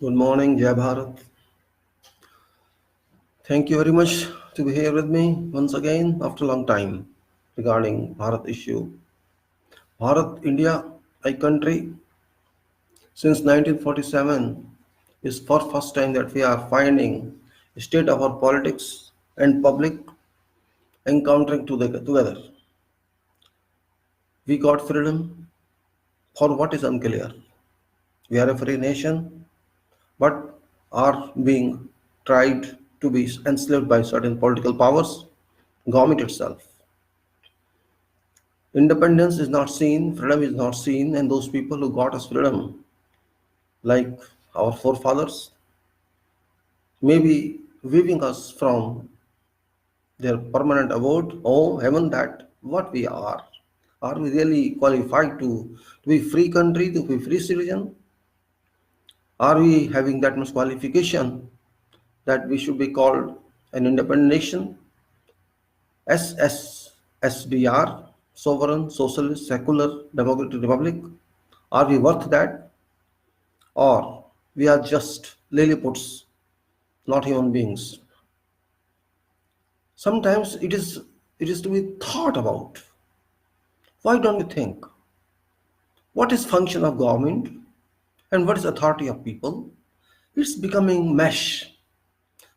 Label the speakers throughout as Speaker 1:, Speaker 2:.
Speaker 1: Good morning, Jai Bharat. Thank you very much to be here with me once again after a long time regarding Bharat issue. Bharat, India, a country since 1947 is for first time that we are finding state of our politics and public encountering together. We got freedom for what is unclear. We are a free nation, but are being tried to be enslaved by certain political powers, government itself. Independence is not seen, freedom is not seen, and those people who got us freedom, like our forefathers, may be weaving us from their permanent abode, oh heaven, that what we are. Are we really qualified to be free country, to be free citizen? Are we having that much qualification that we should be called an independent nation? SSSDR, sovereign, socialist, secular, democratic republic. Are we worth that? Or we are just Lilliputs, not human beings? Sometimes it is to be thought about. Why don't you think? What is function of government and what is authority of people? It's becoming mesh.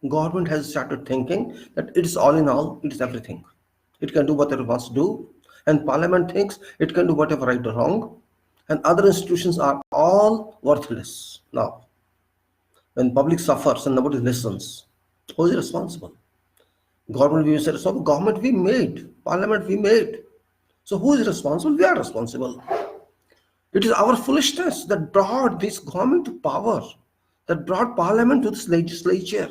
Speaker 1: Government has started thinking that it is all in all, it is everything. It can do whatever it wants to do, and parliament thinks it can do whatever right or wrong, and other institutions are all worthless. Now, when public suffers and nobody listens, who is responsible? Government we said, so government we made, parliament we made. So who is responsible? We are responsible. It is our foolishness that brought this government to power, that brought parliament to this legislature.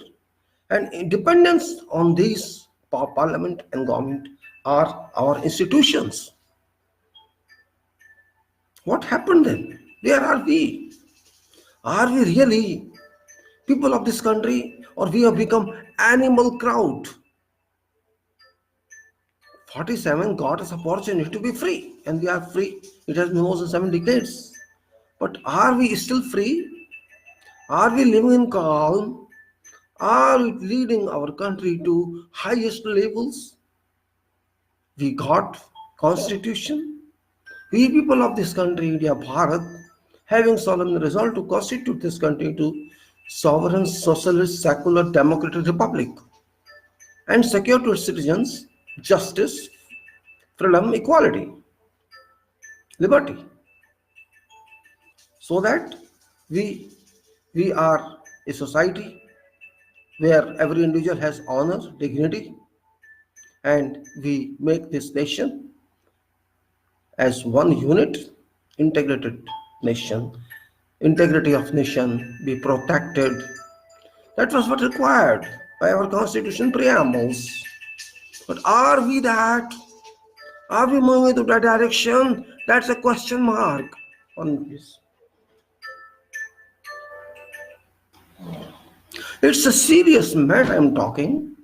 Speaker 1: And dependence on these parliament and government are our institutions. What happened then? Where are we? Are we really people of this country, or we have become animal crowd? 47 got us opportunity to be free, and we are free. It has been more than 7 decades. But are we still free? Are we living in calm? Are we leading our country to highest levels? We got constitution. We people of this country, India, Bharat, having solemnly resolved to constitute this country to sovereign, socialist, secular, democratic republic and secure to its citizens justice, freedom, equality, liberty, so that we we are a society where every individual has honor, dignity, and we make this nation as one unit, integrated nation, integrity of nation be protected. That was what required by our constitution preambles. But are we that? Are we moving into that direction? That's a question mark on this. It's a serious matter I'm talking.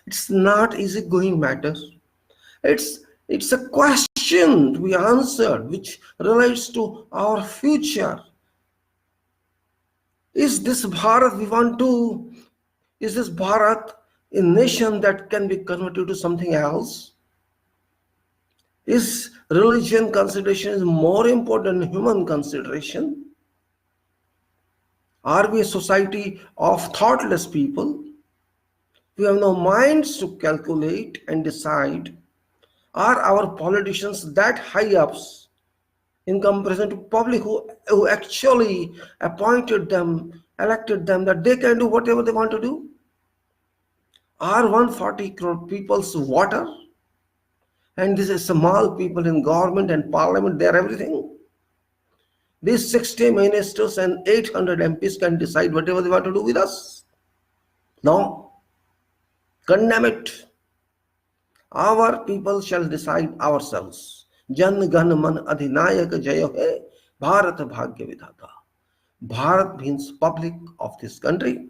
Speaker 1: It's not easy going matter. It's it's a question to be answered which relates to our future. Is this Bharat we want to? Is this Bharat a nation that can be converted to something else? Is religion consideration is more important than human consideration? Are we a society of thoughtless people? We have no minds to calculate and decide. Are our politicians that high ups in comparison to public who actually appointed them, elected them, that they can do whatever they want to do? Are 140 crore people's water? And this is small people in government and parliament, they are everything. These 60 ministers and 800 MPs can decide whatever they want to do with us. No, condemn it. Our people shall decide ourselves. Jan Gan Man Adhinayak Jayo Hai, Bharat Bhagya Vidhata. Bharat means public of this country,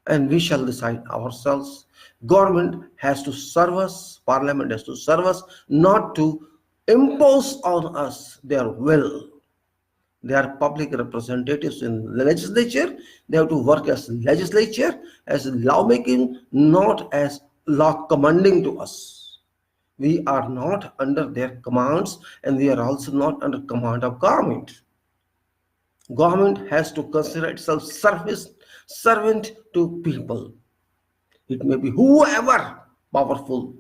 Speaker 1: and we shall decide ourselves. Government has to serve us, parliament has to serve us, not to impose on us their will. They are public representatives in the legislature. They have to work as legislature, as lawmaking, not as law commanding to us. We are not under their commands, and we are also not under command of government. Government has to consider itself servant to people. It may be whoever powerful.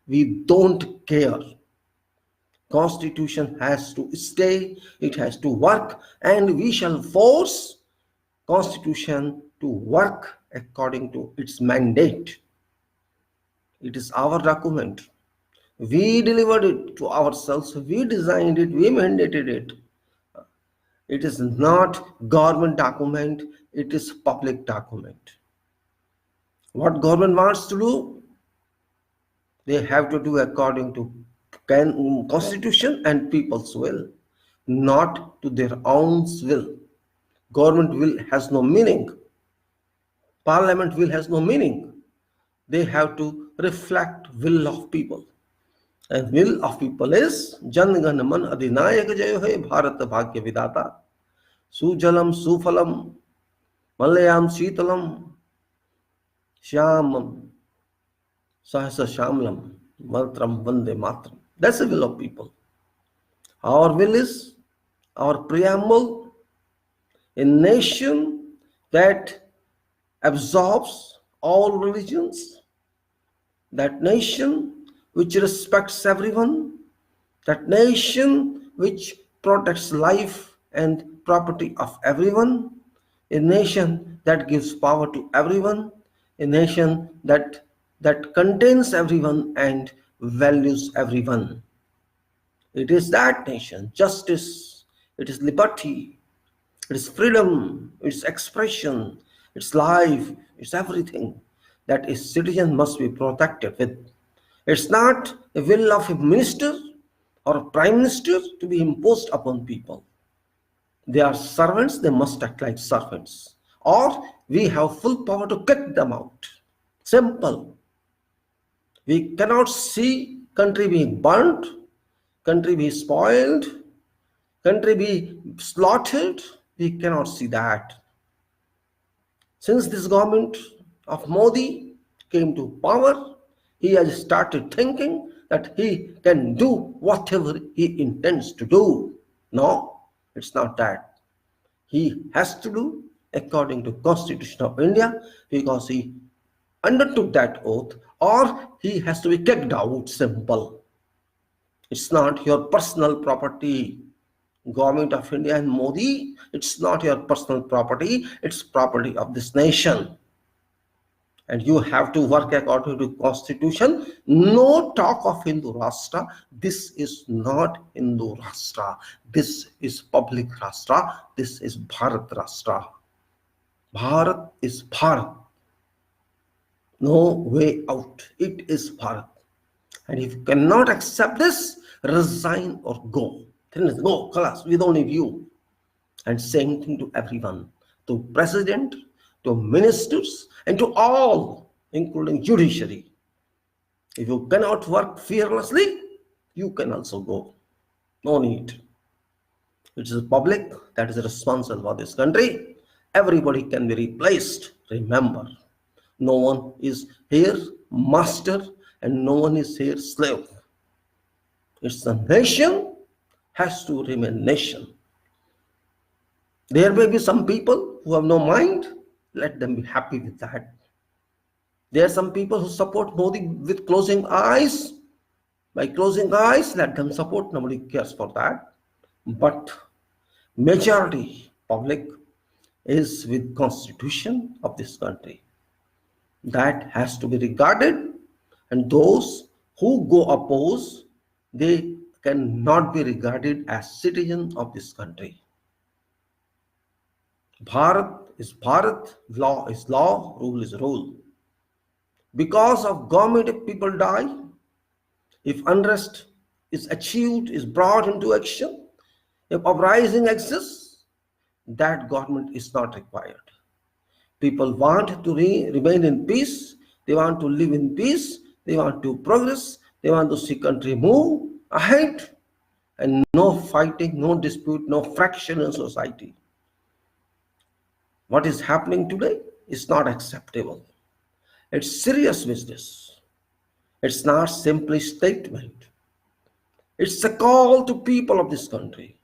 Speaker 1: We don't care. Constitution has to stay, it has to work, and we shall force Constitution to work according to its mandate. It is our document. We delivered it to ourselves, we designed it, we mandated it. It is not government document, it is public document. What government wants to do, they have to do according to constitution and people's will, not to their own will. Government will has no meaning. Parliament will has no meaning. They have to reflect will of people. And will of people is Jan Gan Man Adhinayak Jayo Hai Bharat Bhagya Vidata Sujalam Sufalam Malayam Sitalam Shyamam Sahasa Shamlam Mantram Vande Matram. That's the will of people. Our will is our preamble, a nation that absorbs all religions, that nation which respects everyone, that nation which protects life and property of everyone, a nation that gives power to everyone, a nation that contains everyone and values everyone. It is that nation, justice, it is liberty, it is freedom, it's expression, it's life, it's everything that a citizen must be protected with. It's not a will of a minister or a prime minister to be imposed upon people. They are servants, they must act like servants. Or we have full power to kick them out. Simple. We cannot see country being burnt, country being spoiled, country be slaughtered. We cannot see that. Since this government of Modi came to power, he has started thinking that he can do whatever he intends to do. No, it's not that. He has to do according to Constitution of India because he undertook that oath, or he has to be kicked out. Simple. It's not your personal property. Government of India and Modi, it's not your personal property, it's property of this nation. And you have to work according to Constitution. No talk of Hindu Rashtra. This is not Hindu Rashtra. This is public Rashtra. This is Bharat Rashtra. Bharat is Bharat. No way out. It is Bharat. And if you cannot accept this, resign or go. Then go, class, we don't need you. And same thing to everyone, to president, to ministers, and to all, including judiciary. If you cannot work fearlessly, you can also go. No need. It is the public that is responsible for this country. Everybody can be replaced. Remember, no one is here master and no one is here slave. It's the nation has to remain nation. There may be some people who have no mind. Let them be happy with that. There are some people who support Modi with closing eyes. By closing eyes, let them support. Nobody cares for that. But majority public is with Constitution of this country. That has to be regarded, and those who go oppose, they cannot be regarded as citizens of this country. Bharat is Bharat, law is law, rule is rule. Because of government, if people die, if unrest is achieved, is brought into action, if uprising exists, that government is not required. People want to remain in peace, they want to live in peace, they want to progress, they want to see country move ahead. and no fighting, no dispute, no fraction in society. What is happening today is not acceptable. It's serious business. It's not simply statement. It's a call to people of this country.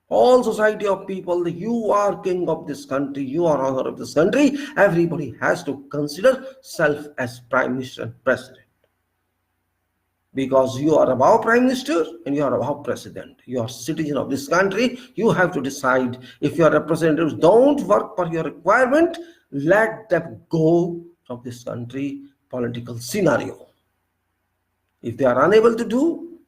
Speaker 1: All society of people, you are king of this country, you are honor of this country. Everybody has to consider self as prime minister and president. Because you are above prime minister and you are above president. You are citizen of this country. You have to decide. If your representatives don't work for your requirement, let them go from this country political scenario. If they are unable to do,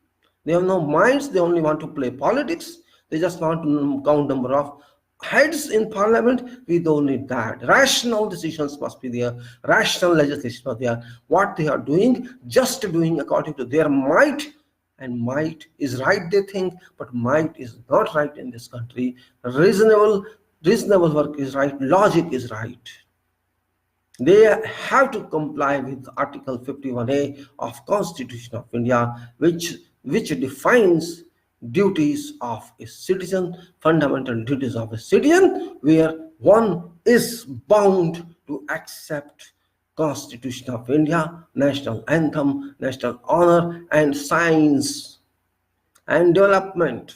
Speaker 1: they have no minds, they only want to play politics. They just want to count number of heads in parliament. We don't need that. Rational decisions must be there. Rational legislation must be there. What they are doing, just doing according to their might, and might is right, they think, but might is not right in this country. Reasonable work is right. Logic is right. They have to comply with Article 51A of Constitution of India, which defines duties of a citizen, fundamental duties of a citizen, where one is bound to accept Constitution of India, national anthem, national honor, and science and development,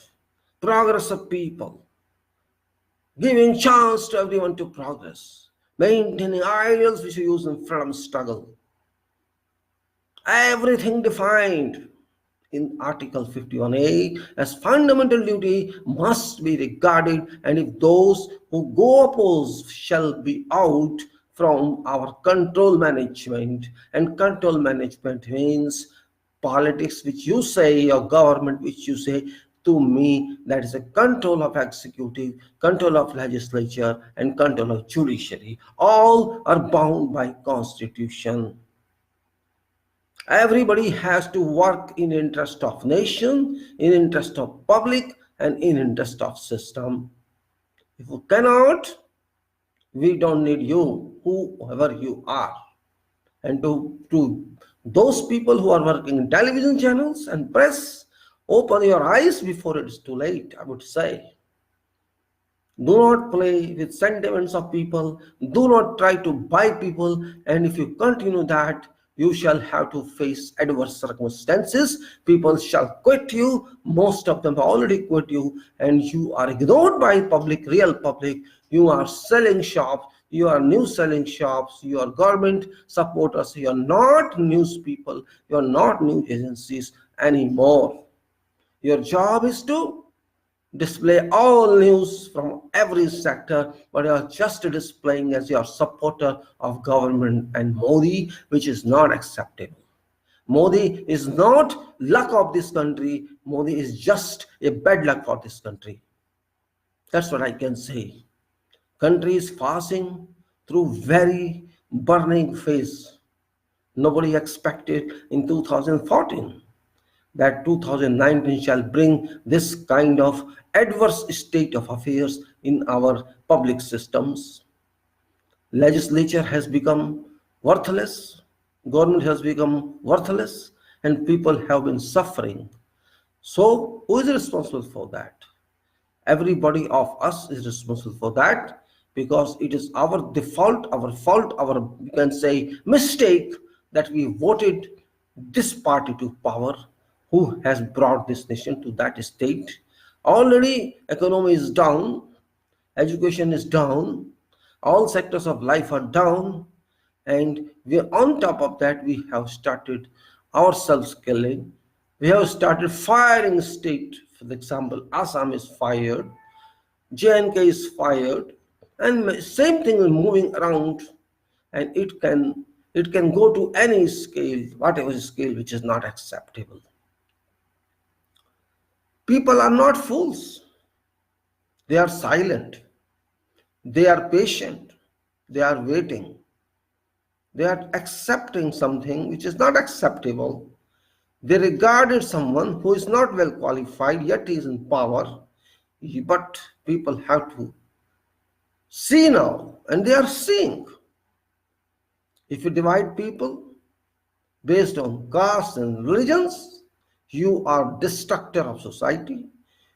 Speaker 1: progress of people, giving chance to everyone to progress, maintaining ideals which are used in freedom struggle. Everything defined in Article 51A as fundamental duty must be regarded, and if those who go oppose shall be out from our control management. And control management means politics which you say, or government which you say. To me, that is a control of executive, control of legislature, and control of judiciary. All are bound by constitution. Everybody has to work in interest of nation, in interest of public, and in interest of system. If you cannot, we don't need you, whoever you are. And to those people who are working in television channels and press, open your eyes before it is too late, I would say. Do not play with sentiments of people. Do not try to buy people. And if you continue that, you shall have to face adverse circumstances. People shall quit you. Most of them already quit you, and you are ignored by public, real public. You are selling shops. You are news selling shops. You are government supporters. You are not news people. You are not news agencies anymore. Your job is to display all news from every sector, but you are just displaying as your supporter of government and Modi, which is not acceptable. Modi is not luck of this country. Modi is just a bad luck for this country. That's what I can say. Country is passing through very burning phase. Nobody expected in 2014 that 2019 shall bring this kind of adverse state of affairs in our public systems. Legislature has become worthless, government has become worthless, and people have been suffering. So who is responsible for that? Everybody of us is responsible for that, because it is our default, our fault, our, you can say, mistake that we voted this party to power, who has brought this nation to that state. Already economy is down, education is down, all sectors of life are down, and we are on top of that. We have started ourselves killing. We have started firing state. For example, Assam is fired, J&K is fired, and same thing is moving around, and it can go to any scale, whatever scale, which is not acceptable. People are not fools. They are silent. They are patient. They are waiting. They are accepting something which is not acceptable. They regarded someone who is not well qualified, yet he is in power. But people have to see now, and they are seeing. If you divide people based on caste and religions, You are destructor of society.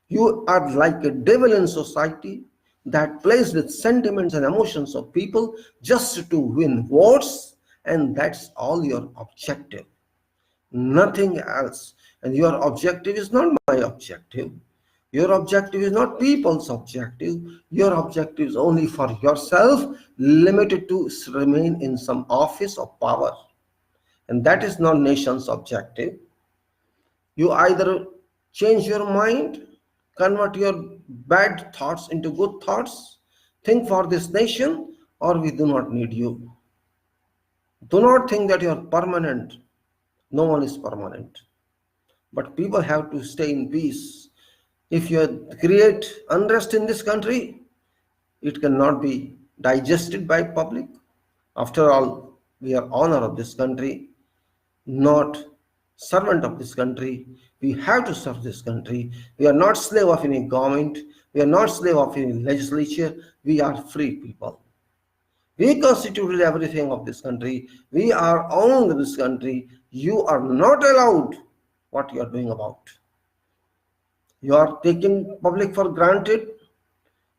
Speaker 1: You are like a devil in society that plays with sentiments and emotions of people just to win votes, and that's all your objective, nothing else. And your objective is not my objective. Your objective is not people's objective. Your objective is only for yourself, limited to remain in some office of power. And that is not nation's objective. You either change your mind, convert your bad thoughts into good thoughts, think for this nation, or we do not need you. Do not think that you are permanent. No one is permanent. But people have to stay in peace. If you create unrest in this country, it cannot be digested by public. After all, we are honor of this country, not servant of this country. We have to serve this country. We are not slave of any government. We are not slave of any legislature. We are free people. We constituted everything of this country. We are owned this country. You are not allowed what you are doing about. You are taking public for granted.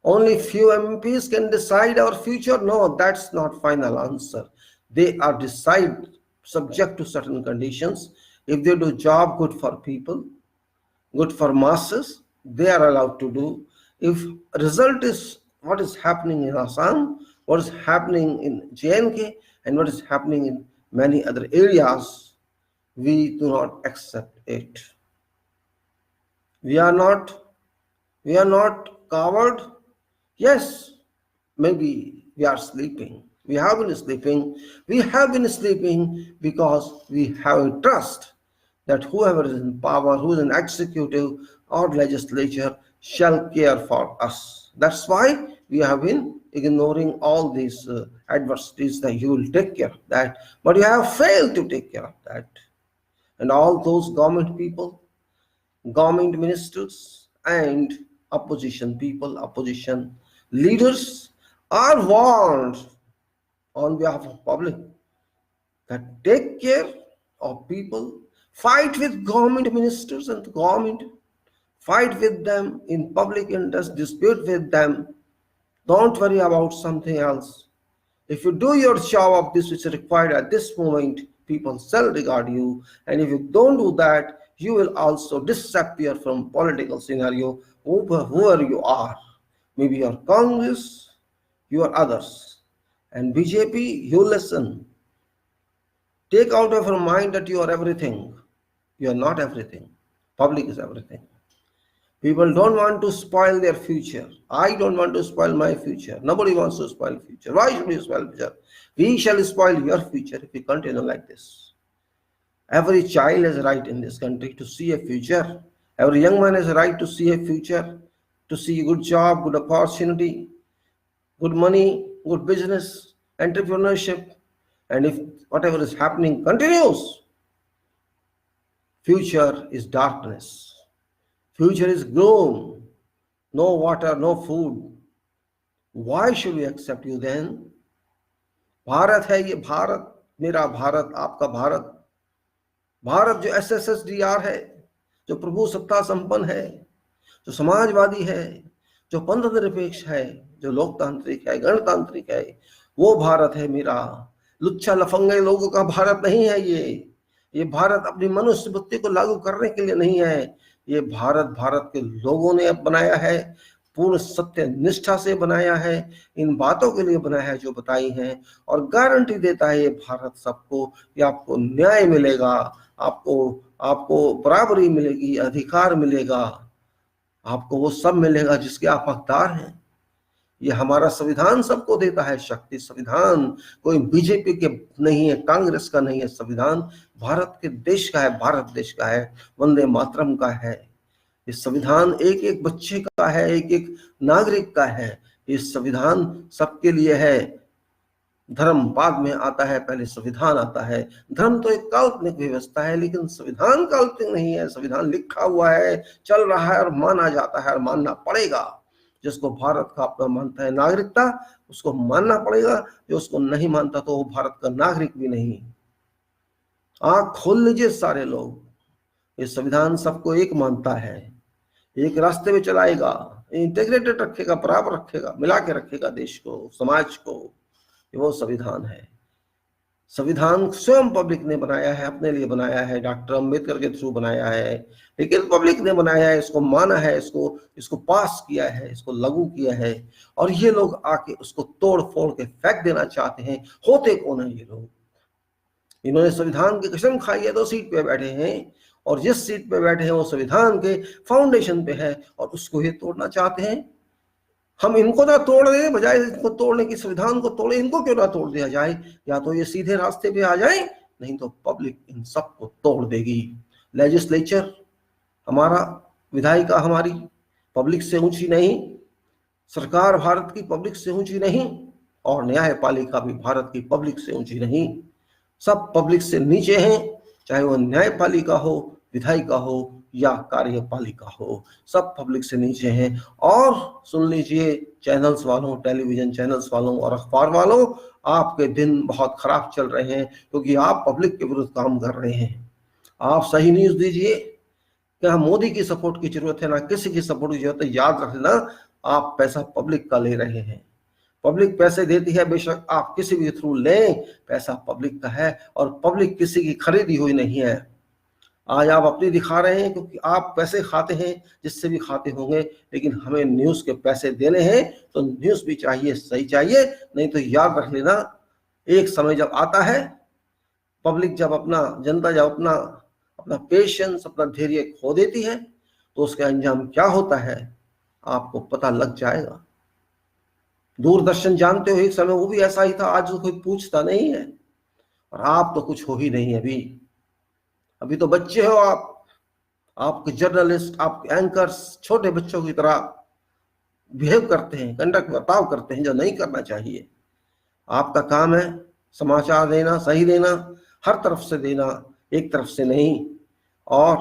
Speaker 1: Only few MPs can decide our future. No, that's not final answer. They are decided subject to certain conditions. If they do job good for people, good for masses, they are allowed to do. If result is what is happening in Assam, what is happening in JNK, and what is happening in many other areas, we do not accept it. We are not coward. Yes, maybe we are sleeping. We have been sleeping. We have been sleeping because we have a trust that whoever is in power, who is in executive or legislature, shall care for us. That's why we have been ignoring all these adversities, that you will take care of that. But you have failed to take care of that. And all those government people, government ministers, and opposition people, opposition leaders are warned on behalf of public that take care of people, fight with government ministers and government, fight with them in public interest, dispute with them. Don't worry about something else. If you do your job of this which is required at this moment, people shall regard you. And if you don't do that, you will also disappear from political scenario, whoever you are. Maybe your Congress, your others. And BJP, you listen. Take out of your mind that you are everything. You are not everything. Public is everything. People don't want to spoil their future. I don't want to spoil my future. Nobody wants to spoil future. Why should we spoil future? We shall spoil your future if we continue like this. Every child has a right in this country to see a future. Every young man has a right to see a future, to see a good job, good opportunity, good money, good business, entrepreneurship. And if whatever is happening continues, future is darkness. Future is gloom. No water, no food. Why should we accept you then? Bharat है ये भारत, मेरा भारत, आपका भारत. भारत जो SSSDR है, जो प्रभु सत्ता संपन्न है, जो समाजवादी है, जो पंथ निरपेक्ष है, जो लोकतांत्रिक है, गणतांत्रिक है, वो भारत है मेरा. लुच्चा लफंगे लोगों का भारत नहीं है ये भारत अपनी मनुष्य बुद्धि को लागू करने के लिए नहीं है. ये भारत के लोगों ने अब बनाया है, पूर्ण सत्य निष्ठा से बनाया है, इन बातों के लिए बनाया है जो बताई हैं, और गारंटी देता है ये भारत सबको कि आपको न्याय मिलेगा, आपको बराबरी मिलेगी, अधिकार मिलेगा, आपको वो सब मिलेगा जिसके आप हकदार हैं. ये हमारा संविधान सबको देता है शक्ति. संविधान कोई बीजेपी के नहीं है, कांग्रेस का नहीं है. संविधान भारत के देश का है, भारत देश का है, वंदे मातरम का है. ये संविधान एक एक बच्चे का है, एक एक नागरिक का है. ये संविधान सबके लिए है. धर्म बाद में आता है, पहले संविधान आता है. धर्म तो एक काल्पनिक व्यवस्था है, लेकिन संविधान काल्पनिक नहीं है. संविधान लिखा हुआ है, चल रहा है और माना जाता है और मानना पड़ेगा. जिसको भारत का अपना मानता है नागरिकता, उसको मानना पड़ेगा. जो उसको नहीं मानता तो वो भारत का नागरिक भी नहीं. आंख खोल लीजिए सारे लोग. ये संविधान सबको एक मानता है, एक रास्ते में चलाएगा, इंटीग्रेटेड रखेगा, बराबर रखेगा, मिला के रखेगा देश को, समाज को। ये वो संविधान है। संविधान स्वयं पब्लिक ने बनाया है, अपने लिए बनाया है, डॉक्टर अम्बेडकर के थ्रू बनाया है, लेकिन पब्लिक ने बनाया है, इसको माना है, इसको पास किया है, इसको लागू किया है। और ये लोग आके उसको तोड़ फोड़ के फेंक देना चाहते हैं। होते कौन है ये लोग? इन्होंने संविधान की कसम खाई है तो सीट पे बैठे हैं, और जिस सीट पे बैठे हैं वो संविधान के फाउंडेशन पे है, और उसको ये तोड़ना चाहते हैं। हम इनको ना तोड़ दें, बजाय इनको तोड़ने की संविधान को तोड़े, इनको क्यों ना तोड़ दिया जाए? या तो ये सीधे रास्ते पे आ जाए, नहीं तो पब्लिक इन सबको तोड़ देगी। लेजिस्लेचर हमारा, विधायिका हमारी पब्लिक से ऊंची नहीं, सरकार भारत की पब्लिक से ऊंची नहीं, और न्यायपालिका भी भारत की पब्लिक से ऊंची नहीं। सब पब्लिक से नीचे हैं, चाहे वो न्यायपालिका हो, विधायिका हो या कार्यपालिका हो, सब पब्लिक से नीचे हैं। और सुन लीजिए चैनल्स वालों, टेलीविजन चैनल्स वालों और अखबार वालों, आपके दिन बहुत खराब चल रहे हैं, क्योंकि आप पब्लिक के विरुद्ध काम कर रहे हैं। आप सही न्यूज दीजिए कि हम मोदी की सपोर्ट की जरूरत है, ना किसी की सपोर्ट की जरूरत है। याद रख लेना, आप पैसा पब्लिक का ले रहे हैं। पब्लिक पैसे देती है, बेशक आप किसी भी थ्रू लें, पैसा पब्लिक का है, और पब्लिक किसी की खरीदी हुई नहीं है। आज आप अपनी दिखा रहे हैं क्योंकि आप पैसे खाते हैं, जिससे भी खाते होंगे, लेकिन हमें न्यूज के पैसे देने हैं तो न्यूज भी चाहिए, सही चाहिए। नहीं तो याद रख लेना, एक समय जब आता है, पब्लिक जब जनता जब अपना पेशेंस, अपना धैर्य खो देती है, तो उसका अंजाम क्या होता है आपको पता लग जाएगा। दूरदर्शन जानते हो, एक समय वो भी ऐसा ही था, आज तो कोई पूछता नहीं है। और आप तो कुछ हो ही नहीं अभी तो बच्चे हो आपके जर्नलिस्ट, आपके एंकर्स छोटे बच्चों की तरह बिहेव करते हैं, कंडक्ट बर्ताव करते हैं, जो नहीं करना चाहिए। आपका काम है समाचार देना, सही देना, हर तरफ से देना, एक तरफ से नहीं। और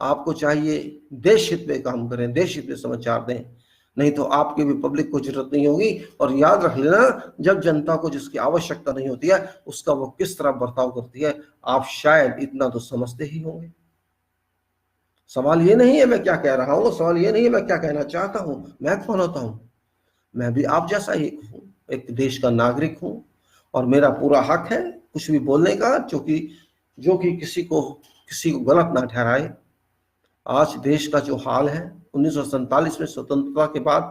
Speaker 1: आपको चाहिए देश हित में काम करें, देश हित में समाचार दें, नहीं तो आपकी भी पब्लिक को जरूरत नहीं होगी। और याद रख लेना, जब जनता को जिसकी आवश्यकता नहीं होती है, उसका वो किस तरह बर्ताव करती है, आप शायद इतना तो समझते ही होंगे। सवाल ये नहीं है मैं क्या कह रहा हूं, सवाल ये नहीं है मैं क्या कहना चाहता हूं। मैं कौन होता हूं? मैं भी आप जैसा ही हूं, एक देश का नागरिक हूं, और मेरा पूरा हक है कुछ भी बोलने का जो कि किसी को गलत ना ठहराए। आज देश का जो हाल है, 1947 में स्वतंत्रता के बाद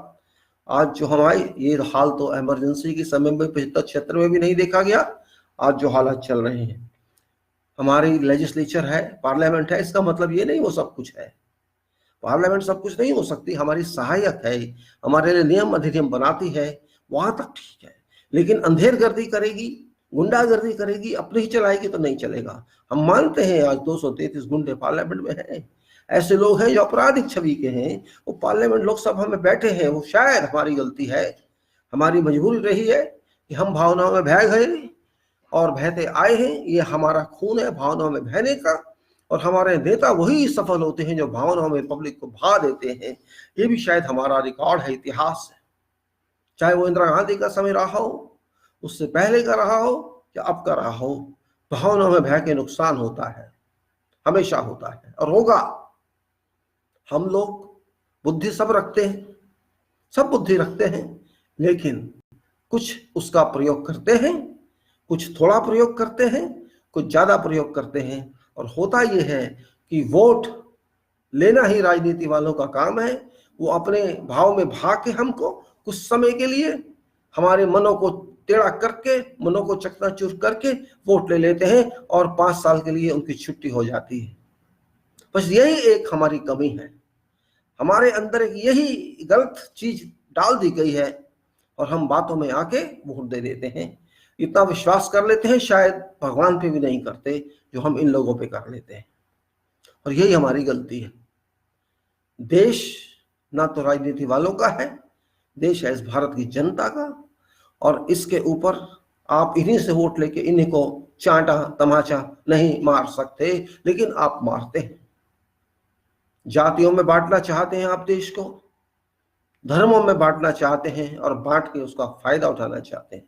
Speaker 1: आज जो हमारे ये हाल तो इमरजेंसी के समय में 75-76 में भी नहीं देखा गया। आज जो हालात चल रहे हैं, हमारी लेजिस्लेचर है, पार्लियामेंट है, इसका मतलब ये नहीं वो सब कुछ है। पार्लियामेंट सब कुछ नहीं हो सकती, हमारी सहायक है, हमारे लिए नियम अधिनियम बनाती है, वहां तक ठीक है। लेकिन अंधेरगर्दी करेगी, गुंडागर्दी करेगी, अपने ही चलाएगी तो नहीं चलेगा। हम मानते हैं आज 233 गुंडे पार्लियामेंट में हैं, ऐसे लोग हैं जो आपराधिक छवि के हैं, वो पार्लियामेंट लोकसभा में बैठे हैं। वो शायद हमारी गलती है, हमारी मजबूरी रही है कि हम भावनाओं में बह गए और बहते आए हैं। ये हमारा खून है भावनाओं में बहने का, और हमारे नेता वही सफल होते हैं जो भावनाओं में पब्लिक को भा देते हैं। ये भी शायद हमारा रिकॉर्ड है, इतिहास है। चाहे वो इंदिरा गांधी का समय रहा हो, उससे पहले का रहा हो या अब का रहा हो, भावनाओं में बह के नुकसान होता है, हमेशा होता है और होगा। हम लोग बुद्धि सब रखते हैं, सब बुद्धि रखते हैं, लेकिन कुछ उसका प्रयोग करते हैं, कुछ थोड़ा प्रयोग करते हैं, कुछ ज्यादा प्रयोग करते हैं। और होता यह है कि वोट लेना ही राजनीति वालों का काम है। वो अपने भाव में भाग के हमको कुछ समय के लिए हमारे मनों को टेढ़ा करके, मनों को चकनाचूर करके वोट ले लेते हैं, और 5 साल के लिए उनकी छुट्टी हो जाती है। बस यही एक हमारी कमी है, हमारे अंदर एक यही गलत चीज डाल दी गई है, और हम बातों में आके वोट दे देते हैं। इतना विश्वास कर लेते हैं, शायद भगवान पे भी नहीं करते जो हम इन लोगों पे कर लेते हैं। और यही हमारी गलती है। देश ना तो राजनीति वालों का है, देश है इस भारत की जनता का, और इसके ऊपर आप इन्हीं से वोट लेके इन्हीं को चांटा तमाचा नहीं मार सकते, लेकिन आप मारते हैं। जातियों में बांटना चाहते हैं आप देश को, धर्मों में बांटना चाहते हैं, और बांट के उसका फायदा उठाना चाहते हैं।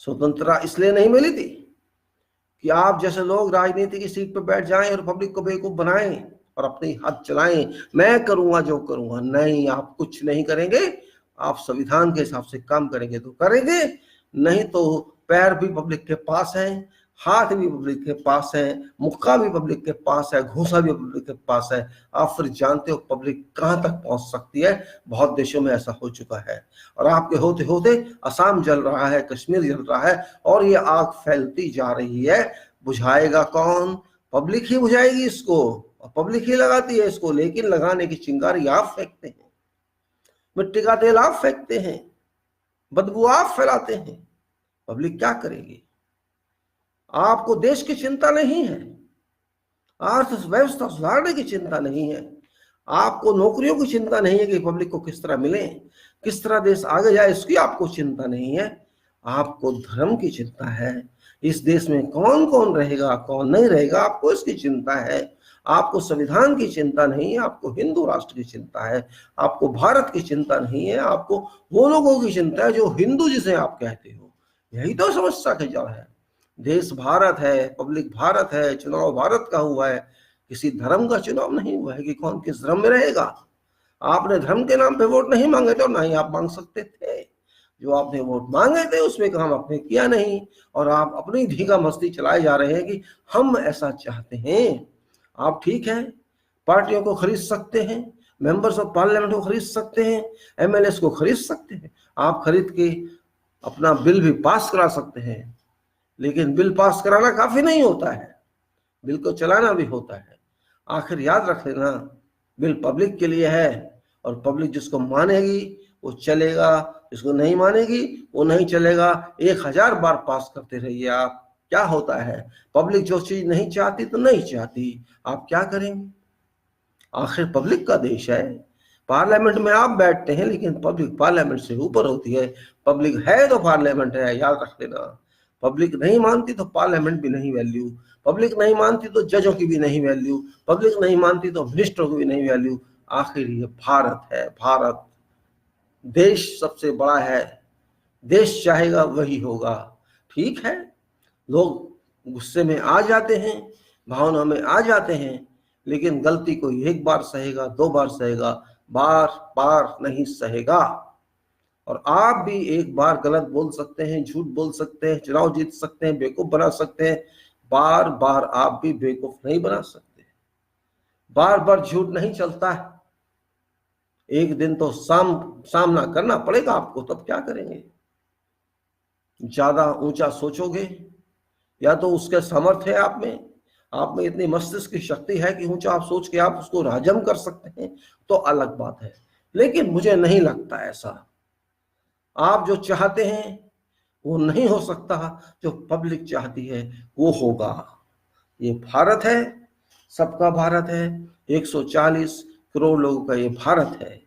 Speaker 1: स्वतंत्रता इसलिए नहीं मिली थी कि आप जैसे लोग राजनीति की सीट पर बैठ जाएं और पब्लिक को बेवकूफ बनाएं और अपनी हाथ चलाएं, मैं करूंगा जो करूंगा। नहीं, आप कुछ नहीं करेंगे। आप संविधान के हिसाब से काम करेंगे तो करेंगे, नहीं तो पैर भी पब्लिक के पास है, हाथ भी पब्लिक के पास है, मुक्का भी पब्लिक के पास है, घूंसा भी पब्लिक के पास है। आप फिर जानते हो पब्लिक कहां तक पहुंच सकती है। बहुत देशों में ऐसा हो चुका है और आपके होते होते असम जल रहा है, कश्मीर जल रहा है और ये आग फैलती जा रही है। बुझाएगा कौन? पब्लिक ही बुझाएगी इसको और पब्लिक ही लगाती है इसको। लेकिन लगाने की चिंगारी आप फेंकते हैं, मिट्टी का तेल आप फेंकते हैं, बदबू आप फैलाते हैं। पब्लिक क्या करेगी? आपको देश की चिंता नहीं है, अर्थव्यवस्था सुधारने की चिंता नहीं है, आपको नौकरियों की चिंता नहीं है कि पब्लिक को किस तरह मिले, किस तरह देश आगे जाए, इसकी आपको चिंता नहीं है। आपको धर्म की चिंता है, इस देश में कौन कौन रहेगा कौन नहीं रहेगा, आपको इसकी चिंता है। आपको संविधान की चिंता नहीं है, आपको हिंदू राष्ट्र की चिंता है, आपको भारत की चिंता नहीं है, आपको वो लोगों की चिंता है जो हिंदू जिसे आप कहते हो। यही तो समस्या की जड़ है। देश भारत है, पब्लिक भारत है, चुनाव भारत का हुआ है, किसी धर्म का चुनाव नहीं हुआ है कि कौन किस धर्म में रहेगा। आपने धर्म के नाम पे वोट नहीं मांगे थे और ना ही आप मांग सकते थे। जो आपने वोट मांगे थे उसमें काम आपने किया नहीं और आप अपनी धींगा मस्ती चलाए जा रहे हैं कि हम ऐसा चाहते हैं। आप ठीक है, पार्टियों को खरीद सकते हैं, मेंबर्स ऑफ पार्लियामेंट को खरीद सकते हैं, एमएलएस को खरीद सकते हैं, आप खरीद के अपना बिल भी पास करा सकते हैं। लेकिन बिल पास कराना काफी नहीं होता है, बिल को चलाना भी होता है। आखिर याद रख लेना, बिल पब्लिक के लिए है और पब्लिक जिसको मानेगी वो चलेगा, जिसको नहीं मानेगी वो नहीं चलेगा। 1000 बार पास करते रहिए आप, क्या होता है? पब्लिक जो चीज नहीं चाहती तो नहीं चाहती, आप क्या करेंगे? आखिर पब्लिक का देश है। पार्लियामेंट में आप बैठते हैं लेकिन पब्लिक पार्लियामेंट से ऊपर होती है। पब्लिक है तो पार्लियामेंट है, याद रख लेना। पब्लिक नहीं मानती तो पार्लियामेंट भी नहीं वैल्यू, पब्लिक नहीं मानती तो जजों की भी नहीं वैल्यू, पब्लिक नहीं मानती तो मिनिस्टरों की भी नहीं वैल्यू। आखिर ये भारत है, भारत देश सबसे बड़ा है, देश चाहेगा वही होगा। ठीक है, लोग गुस्से में आ जाते हैं, भावना में आ जाते हैं, लेकिन गलती को एक बार सहेगा, 2 बार सहेगा, बार बार नहीं सहेगा। और आप भी एक बार गलत बोल सकते हैं, झूठ बोल सकते हैं, चुनाव जीत सकते हैं, बेवकूफ बना सकते हैं, बार बार आप भी बेवकूफ नहीं बना सकते। बार बार झूठ नहीं चलता है, एक दिन तो सामना करना पड़ेगा आपको, तब क्या करेंगे? ज्यादा ऊंचा सोचोगे या तो उसके सामर्थ्य है आप में इतनी मस्तिष्क की शक्ति है कि ऊंचा आप सोच के आप उसको हजम कर सकते हैं तो अलग बात है। लेकिन मुझे नहीं लगता ऐसा। आप जो चाहते हैं वो नहीं हो सकता, जो पब्लिक चाहती है वो होगा। ये भारत है, सबका भारत है, 140 करोड़ लोगों का ये भारत है।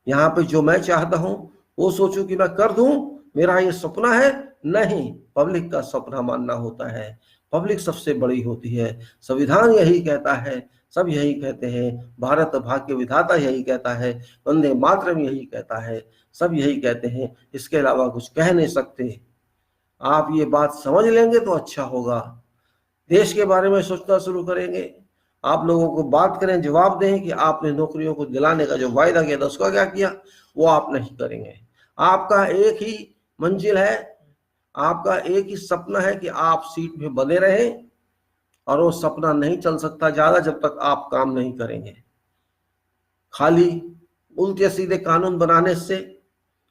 Speaker 1: यहाँ पे जो मैं चाहता हूं वो सोचूं कि मैं कर दूं, मेरा ये सपना है, नहीं, पब्लिक का सपना मानना होता है। पब्लिक सबसे बड़ी होती है, संविधान यही कहता है, सब यही कहते हैं, भारत भाग्य विधाता यही कहता है, वंदे मातरम यही कहता है, सब यही कहते हैं, इसके अलावा कुछ कह नहीं सकते। आप ये बात समझ लेंगे तो अच्छा होगा। देश के बारे में सोचना शुरू करेंगे, आप लोगों को बात करें, जवाब दें कि आपने नौकरियों को दिलाने का जो वायदा किया था उसका क्या किया, वो आप नहीं करेंगे। आपका एक ही मंजिल है, आपका एक ही सपना है कि आप सीट में बने रहें और वो सपना नहीं चल सकता ज्यादा जब तक आप काम नहीं करेंगे। खाली उल्टे सीधे कानून बनाने से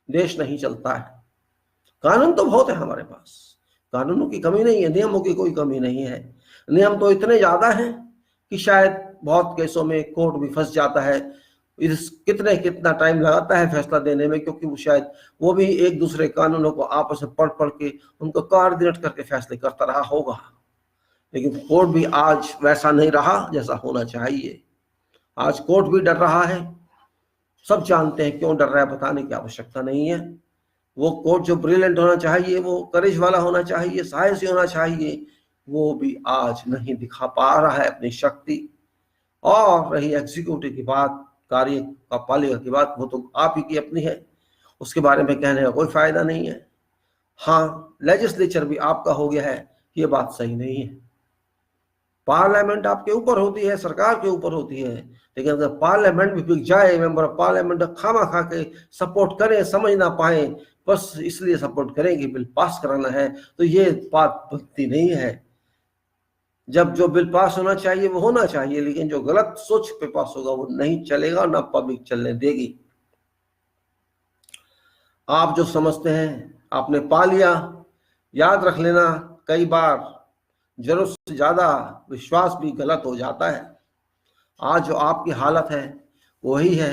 Speaker 1: देश नहीं चलता है। कानून तो बहुत है हमारे पास, कानूनों की कमी नहीं है, नियमों की कोई कमी नहीं है। नियम तो इतने ज्यादा हैं कि शायद बहुत केसों में कोर्ट भी फंस जाता है। कितना टाइम लगाता है फैसला देने में, क्योंकि वो शायद वो भी एक दूसरे कानूनों को आपस में पढ़ पढ़ के उनको कोऑर्डिनेट करके फैसले करता रहा होगा। लेकिन कोर्ट भी आज वैसा नहीं रहा जैसा होना चाहिए। आज कोर्ट भी डर रहा है, सब जानते हैं क्यों डर रहा है, बताने की आवश्यकता नहीं है। वो कोर्ट जो ब्रिलियंट होना चाहिए, वो करेज वाला होना चाहिए, साहसी होना चाहिए, वो भी आज नहीं दिखा पा रहा है अपनी शक्ति। और रही एग्जीक्यूटिव की बात, कार्य का पालिका की बात, वो तो आप ही की अपनी है, उसके बारे में कहने का कोई फायदा नहीं है। हाँ, लेजिस्लेचर भी आपका हो गया है, ये बात सही नहीं है। पार्लियामेंट आपके ऊपर होती है, सरकार के ऊपर होती है, लेकिन अगर पार्लियामेंट भी बिक जाए, मेंबर ऑफ पार्लियामेंट खामा खा के सपोर्ट करें, समझ ना पाए, बस इसलिए सपोर्ट करें कि बिल पास कराना है, तो ये बात बनती नहीं है। जब जो बिल पास होना चाहिए वो होना चाहिए, लेकिन जो गलत सोच पे पास होगा वो नहीं चलेगा, ना पब्लिक चलने देगी। आप जो समझते हैं आपने पा लिया, याद रख लेना कई बार जरूरत से ज्यादा विश्वास भी गलत हो जाता है। आज जो आपकी हालत है वही है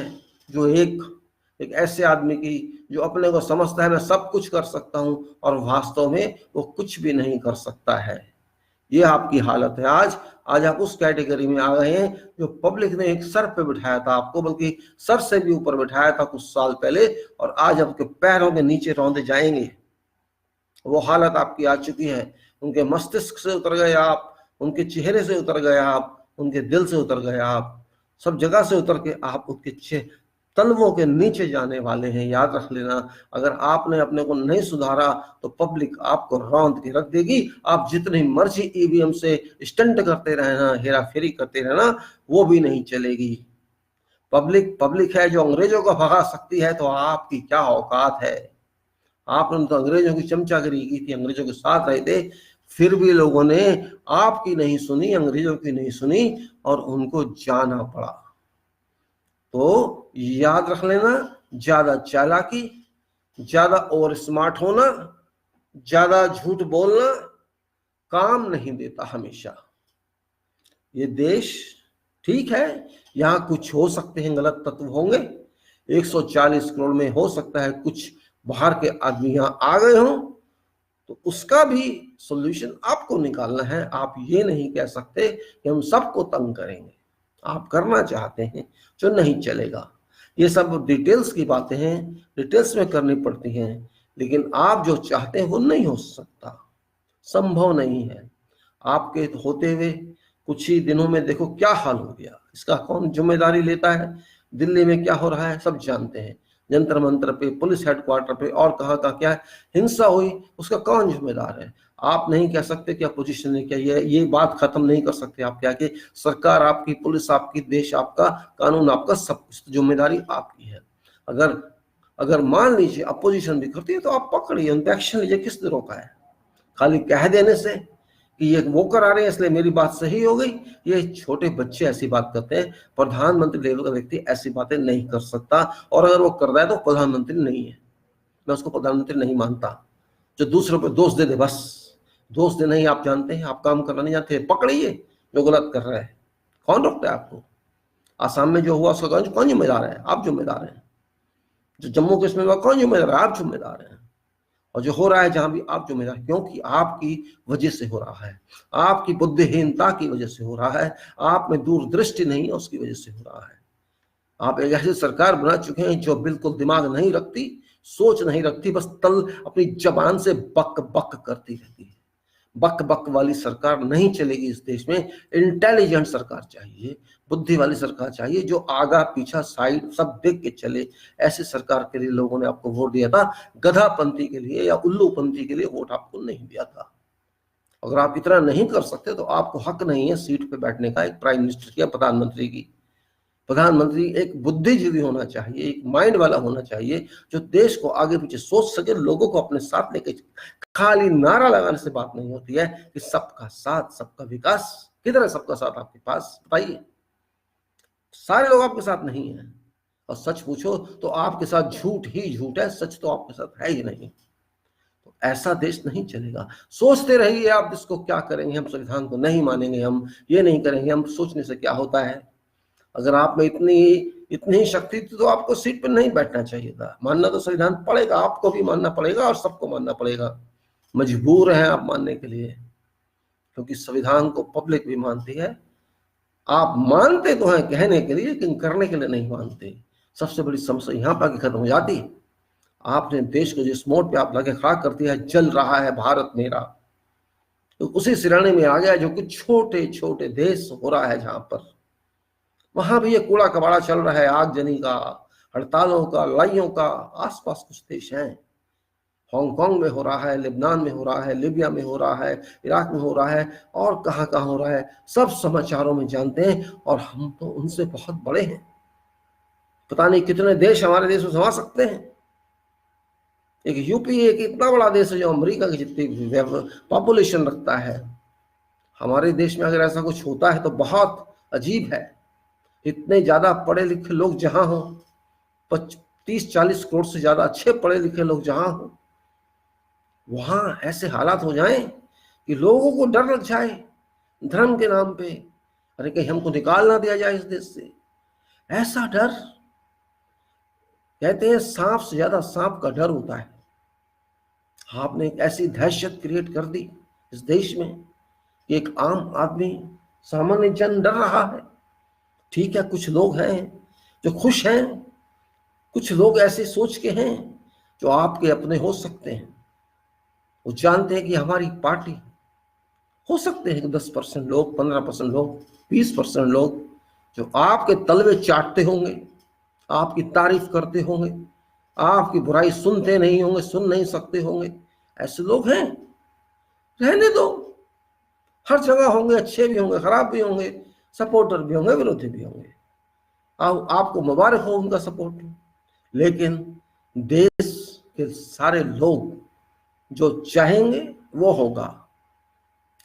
Speaker 1: जो एक ऐसे आदमी की जो अपने को समझता है मैं सब कुछ कर सकता हूं और वास्तव में वो कुछ भी नहीं कर सकता है। ये आपकी हालत है आज आप उस कैटेगरी में आ गए हैं जो पब्लिक ने एक सर पे बिठाया था आपको, बल्कि सर से भी ऊपर बिठाया था कुछ साल पहले, और आज आपके पैरों के नीचे रौंदे जाएंगे। वो हालत आपकी आ चुकी है। उनके मस्तिष्क से उतर गए आप, उनके चेहरे से उतर गए आप, उनके दिल से उतर गए आप, सब जगह से उतर के आप उनके तलवों के नीचे जाने वाले हैं। याद रख लेना, अगर आपने अपने को नहीं सुधारा तो पब्लिक आपको रौंद के रख देगी। आप जितनी मर्जी ईवीएम से स्टंट करते रहना, हेरा फेरी करते रहना, वो भी नहीं चलेगी। पब्लिक है जो अंग्रेजों को भगा सकती है, तो आपकी क्या औकात है। आपने तो अंग्रेजों की चमचागिरी की थी, अंग्रेजों के साथ रहे थे, फिर भी लोगों ने आपकी नहीं सुनी, अंग्रेजों की नहीं सुनी और उनको जाना पड़ा। तो याद रख लेना, ज्यादा चालाकी, ज्यादा ओवर स्मार्ट होना, ज्यादा झूठ बोलना काम नहीं देता हमेशा। ये देश ठीक है, यहां कुछ हो सकते हैं गलत तत्व होंगे, 140 करोड़ में हो सकता है कुछ बाहर के आदमी यहां आ गए हों, तो उसका भी सॉल्यूशन आपको निकालना है। आप ये नहीं कह सकते कि हम सबको तंग करेंगे। आप करना चाहते हैं जो नहीं चलेगा। ये सब डिटेल्स की बातें हैं, डिटेल्स में करनी पड़ती हैं, लेकिन आप जो चाहते हैं वो नहीं हो सकता, संभव नहीं है। आपके होते हुए कुछ ही दिनों में देखो क्या हाल हो गया, इसका कौन जिम्मेदारी लेता है। दिल्ली में क्या हो रहा है सब जानते हैं, जंतर मंतर पे, पुलिस हेडक्वार्टर पे और कहाँ का क्या हिंसा हुई, उसका कौन जिम्मेदार है। आप नहीं कह सकते कि अपोजिशन ने किया, ये बात खत्म नहीं कर सकते आप क्या कि सरकार आपकी, पुलिस आपकी, देश आपका, कानून आपका, सब कुछ जिम्मेदारी आपकी है। अगर मान लीजिए अपोजिशन भी करती है तो आप पकड़िए, उन पे एक्शन लीजिए, किसने रोका है। खाली कह देने से कि ये वो करा रहे हैं इसलिए मेरी बात सही हो गई, ये छोटे बच्चे ऐसी बात करते हैं। प्रधानमंत्री लेवल का व्यक्ति ऐसी बातें नहीं कर सकता, और अगर वो कर रहा है तो प्रधानमंत्री नहीं है, मैं उसको प्रधानमंत्री नहीं मानता। जो दूसरों पे दोष दे दे, बस दोष देना ही आप जानते हैं, आप काम करना नहीं जानते। पकड़िए जो गलत कर रहा है, कौन रोकता है आपको। आसाम में जो हुआ उसका कौन जिम्मेदार है, आप जिम्मेदार हैं। जो जम्मू कश्मीर में कौन जिम्मेदार है, आप जिम्मेदार हैं। और जो हो रहा है जहां भी आप जिम्मेदार, क्योंकि आपकी वजह से हो रहा है, आपकी बुद्धिहीनता की वजह से हो रहा है, आप में दूरदृष्टि नहीं है उसकी वजह से हो रहा है। आप एक ऐसी सरकार बना चुके हैं जो बिल्कुल दिमाग नहीं रखती, सोच नहीं रखती, बस अपनी जबान से बक बक करती रहती है। बक बक वाली सरकार नहीं चलेगी इस देश में। इंटेलिजेंट सरकार चाहिए, बुद्धि वाली सरकार चाहिए, जो आगा पीछा साइड सब देख के चले। ऐसी सरकार के लिए लोगों ने आपको वोट दिया था, गधापंथी के लिए या उल्लूपंथी के लिए वोट आपको नहीं दिया था। अगर आप इतना नहीं कर सकते तो आपको हक नहीं है सीट पे बैठने का, एक प्राइम मिनिस्टर की या प्रधानमंत्री की। प्रधानमंत्री एक बुद्धिजीवी होना चाहिए, एक माइंड वाला होना चाहिए, जो देश को आगे पीछे सोच सके, लोगों को अपने साथ लेके। खाली नारा लगाने से बात नहीं होती है कि सबका साथ सबका विकास। किधर है सबका साथ आपके पास, बताइए। सारे लोग आपके साथ नहीं है, और सच पूछो तो आपके साथ झूठ ही झूठ है, सच तो आपके साथ है ही नहीं। तो ऐसा देश नहीं चलेगा। सोचते रहिए आप इसको क्या करेंगे, हम संविधान को नहीं मानेंगे, हम ये नहीं करेंगे, हम सोचने से क्या होता है। अगर आप में इतनी शक्ति थी तो आपको सीट पर नहीं बैठना चाहिए था। मानना तो संविधान पड़ेगा, आपको भी मानना पड़ेगा और सबको मानना पड़ेगा। मजबूर हैं आप मानने के लिए, क्योंकि संविधान को पब्लिक भी मानती है। आप मानते तो हैं कहने के लिए, लेकिन करने के लिए नहीं मानते। सबसे बड़ी समस्या यहाँ पर खत्म हो जाती। आपने देश को जिस मोड़ पे आप लगे खड़ा कर दिया है, जल रहा है भारत मेरा, तो उसी सिराने में आ गया जो कुछ छोटे छोटे देश हो रहा है, जहां पर वहां भी ये कूड़ा कबाड़ा चल रहा है, आगजनी का, हड़तालों का, लड़ाइयों का। आसपास कुछ देश हैं, हांगकांग में हो रहा है, लेबनान में हो रहा है, लीबिया में हो रहा है, इराक में हो रहा है, और कहाँ कहाँ हो रहा है, सब समाचारों में जानते हैं। और हम तो उनसे बहुत बड़े हैं, पता नहीं कितने देश हमारे देश में समा सकते हैं। एक यूपी एक इतना बड़ा देश है जो अमेरिका की जितनी पॉपुलेशन रखता है। हमारे देश में अगर ऐसा कुछ होता है तो बहुत अजीब है। इतने ज्यादा पढ़े लिखे लोग जहां हो, 30-40 करोड़ से ज्यादा अच्छे पढ़े लिखे लोग जहां हो, वहां ऐसे हालात हो जाएं कि लोगों को डर लग जाए धर्म के नाम पे, अरे कहीं हमको निकाल ना दिया जाए इस देश से। ऐसा डर, कहते हैं सांप से ज्यादा सांप का डर होता है। आपने एक ऐसी दहशत क्रिएट कर दी इस देश में कि एक आम आदमी, सामान्य जन डर रहा है। ठीक है, कुछ लोग हैं जो खुश हैं, कुछ लोग ऐसे सोच के हैं जो आपके अपने हो सकते हैं। वो जानते हैं कि हमारी पार्टी, हो सकते हैं कि 10% लोग, 15% लोग, 20% लोग जो आपके तलवे चाटते होंगे, आपकी तारीफ करते होंगे, आपकी बुराई सुनते नहीं होंगे, सुन नहीं सकते होंगे। ऐसे लोग हैं, रहने दो। हर जगह होंगे, अच्छे भी होंगे, खराब भी होंगे, सपोर्टर भी होंगे, विरोधी भी होंगे। आपको मुबारक हो उनका सपोर्ट। लेकिन देश के सारे लोग जो चाहेंगे वो होगा।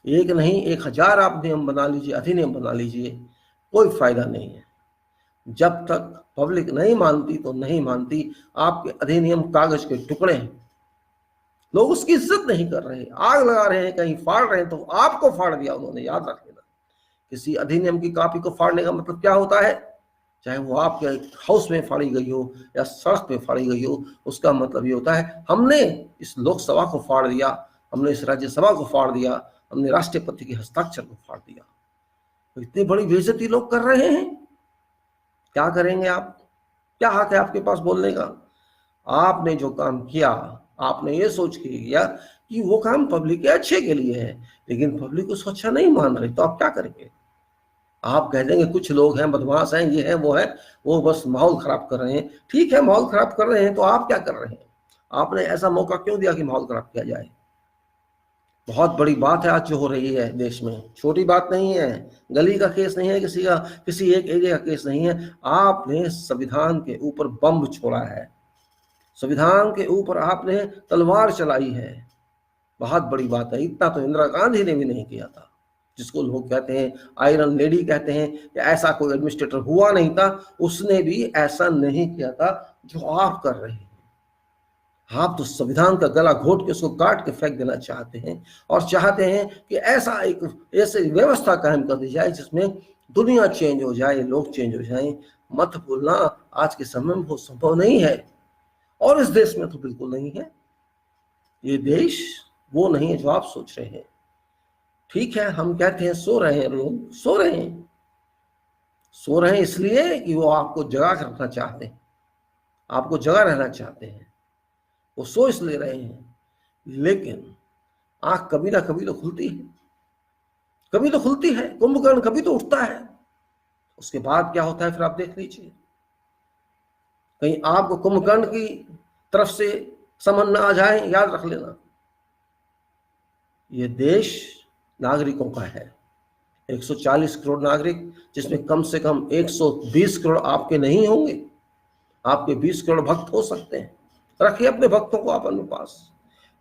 Speaker 1: एक नहीं, 1000 आप नियम बना लीजिए, अधिनियम बना लीजिए, कोई फायदा नहीं है। जब तक पब्लिक नहीं मानती तो नहीं मानती। आपके अधिनियम कागज के टुकड़े हैं, लोग उसकी इज्जत नहीं कर रहे, आग लगा रहे हैं, कहीं फाड़ रहे हैं, तो आपको फाड़ दिया उन्होंने, याद रख लेना। किसी अधिनियम की कॉपी को फाड़ने का मतलब क्या होता है? चाहे वो आपके हाउस में फाड़ी गई हो या सड़क पे फाड़ी गई हो, उसका मतलब ये होता है हमने इस लोकसभा को फाड़ दिया, हमने इस राज्यसभा को फाड़ दिया, हमने राष्ट्रपति के हस्ताक्षर को फाड़ दिया। तो इतनी बड़ी बेइज्जती लोग कर रहे हैं, क्या करेंगे आप? क्या हक है आपके पास बोलने का? आपने जो काम किया, आपने ये सोच के किया कि वो काम पब्लिक के अच्छे के लिए है, लेकिन पब्लिक उसको अच्छा नहीं मान रही, तो आप क्या करेंगे? आप कह देंगे कुछ लोग हैं, बदमाश हैं, ये है वो है, वो बस माहौल खराब कर रहे हैं। ठीक है, माहौल खराब कर रहे हैं, तो आप क्या कर रहे हैं? आपने ऐसा मौका क्यों दिया कि माहौल खराब किया जाए? बहुत बड़ी बात है आज जो हो रही है देश में, छोटी बात नहीं है। गली का केस नहीं है, किसी का, किसी एक एरिया का केस नहीं है। आपने संविधान के ऊपर बम छोड़ा है, संविधान के ऊपर आपने तलवार चलाई है। बहुत बड़ी बात है। इतना तो इंदिरा गांधी ने भी नहीं किया था, जिसको लोग कहते हैं आयरन लेडी कहते हैं, कि ऐसा कोई एडमिनिस्ट्रेटर हुआ नहीं था, उसने भी ऐसा नहीं किया था जो आप कर रहे हैं। आप तो संविधान का गला घोट के उसको काट के फेंक देना चाहते हैं, और चाहते हैं कि ऐसा एक ऐसी व्यवस्था कायम कर दी जाए जिसमें दुनिया चेंज हो जाए, लोग चेंज हो जाएं। मत भूलना, आज के समय में वो संभव नहीं है, और इस देश में तो बिल्कुल नहीं है। ये देश वो नहीं है जो आप सोच रहे हैं। ठीक है, हम कहते हैं सो रहे हैं, लोग सो रहे हैं, सो रहे हैं इसलिए कि वो आपको जगा कर रखना चाहते हैं, आपको जगा रहना चाहते हैं, वो सो इसलिए रहे हैं। लेकिन आंख कभी ना कभी तो खुलती है, कभी तो खुलती है, कुंभकर्ण कभी तो उठता है। उसके बाद क्या होता है फिर आप देख लीजिए। कहीं आपको कुंभकर्ण की तरफ से समन ना आ जाए, याद रख लेना। ये देश नागरिकों का है, 140 करोड़ नागरिक, जिसमें कम से कम 120 करोड़ आपके नहीं होंगे। आपके 20 करोड़ भक्त हो सकते हैं, रखिए अपने भक्तों को आप अपने पास,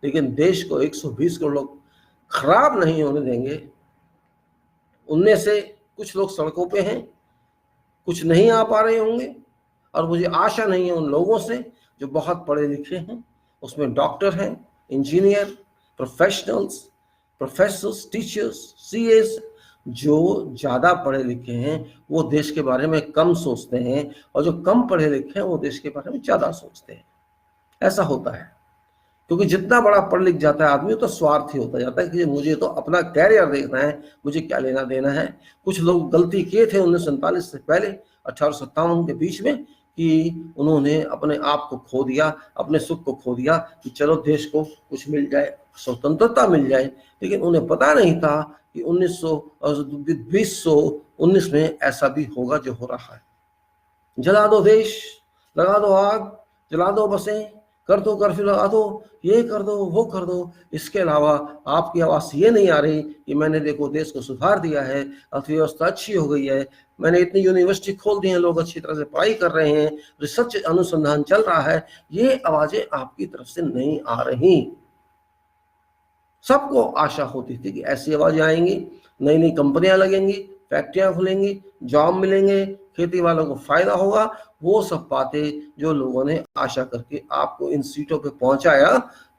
Speaker 1: लेकिन देश को 120 करोड़ लोग खराब नहीं होने देंगे। उनमें से कुछ लोग सड़कों पे हैं, कुछ नहीं आ पा रहे होंगे, और मुझे आशा नहीं है उन लोगों से जो बहुत पढ़े लिखे हैं, उसमें डॉक्टर हैं, engineer, professionals, professors, teachers, CS, जो ज़्यादा पढ़े लिखे हैं वो देश के बारे में कम सोचते हैं, और जो कम पढ़े लिखे हैं वो देश के बारे में ज़्यादा सोचते हैं। ऐसा होता है, क्योंकि जितना बड़ा पढ़ लिख जाता है आदमी तो स्वार्थी होता जाता है कि मुझे तो अपना कैरियर देखना है, मुझे क्या लेना देना है। कुछ लोग गलती किए थे 1947 से पहले, 1857 के बीच में, कि उन्होंने अपने आप को खो दिया, अपने सुख को खो दिया कि चलो देश को कुछ मिल जाए, स्वतंत्रता मिल जाए। लेकिन उन्हें पता नहीं था कि 2019 में ऐसा भी होगा जो हो रहा है। जला दो देश, लगा दो आग, जला दो बसें, कर दो, कर्फ्यू लगा दो, ये कर दो, वो कर दो। इसके अलावा आपकी आवाज़ ये नहीं आ रही कि मैंने देखो देश को सुधार दिया है, अर्थव्यवस्था अच्छी हो गई है, मैंने इतनी यूनिवर्सिटी खोल दी हैं, लोग अच्छी तरह से पढ़ाई कर रहे हैं, रिसर्च अनुसंधान चल रहा है। ये आवाज़ें आपकी तरफ से नहीं आ रही। सबको आशा होती थी कि ऐसी आवाज़ें आएंगी, नई नई कंपनियां लगेंगी, फैक्ट्रियां खुलेंगी, जॉब मिलेंगे, खेती वालों को फायदा होगा। वो सब बातें जो लोगों ने आशा करके आपको इन सीटों पे पहुंचाया,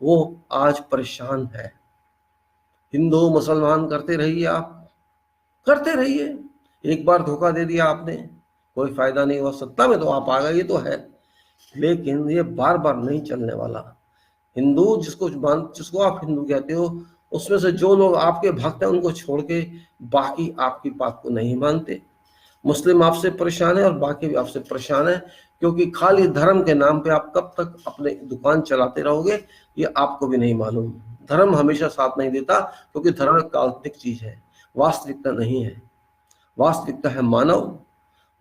Speaker 1: वो आज परेशान है। हिंदू मुसलमान करते रहिए, आप करते रहिए। एक बार धोखा दे दिया आपने, कोई फायदा नहीं हुआ, सत्ता में तो आप आ गए, ये तो है, लेकिन ये बार बार नहीं चलने वाला। हिंदू जिसको आप हिंदू कहते हो, उसमें से जो लोग आपके भक्त हैं उनको छोड़ के बाकी आपकी बात को नहीं मानते। मुस्लिम आपसे परेशान है और बाकी भी आपसे परेशान है, क्योंकि खाली धर्म के नाम पे आप कब तक अपने दुकान चलाते रहोगे ये आपको भी नहीं मालूम। धर्म हमेशा साथ नहीं देता, क्योंकि धर्म एक काल्पनिक चीज है, वास्तविकता नहीं है। वास्तविकता है मानव,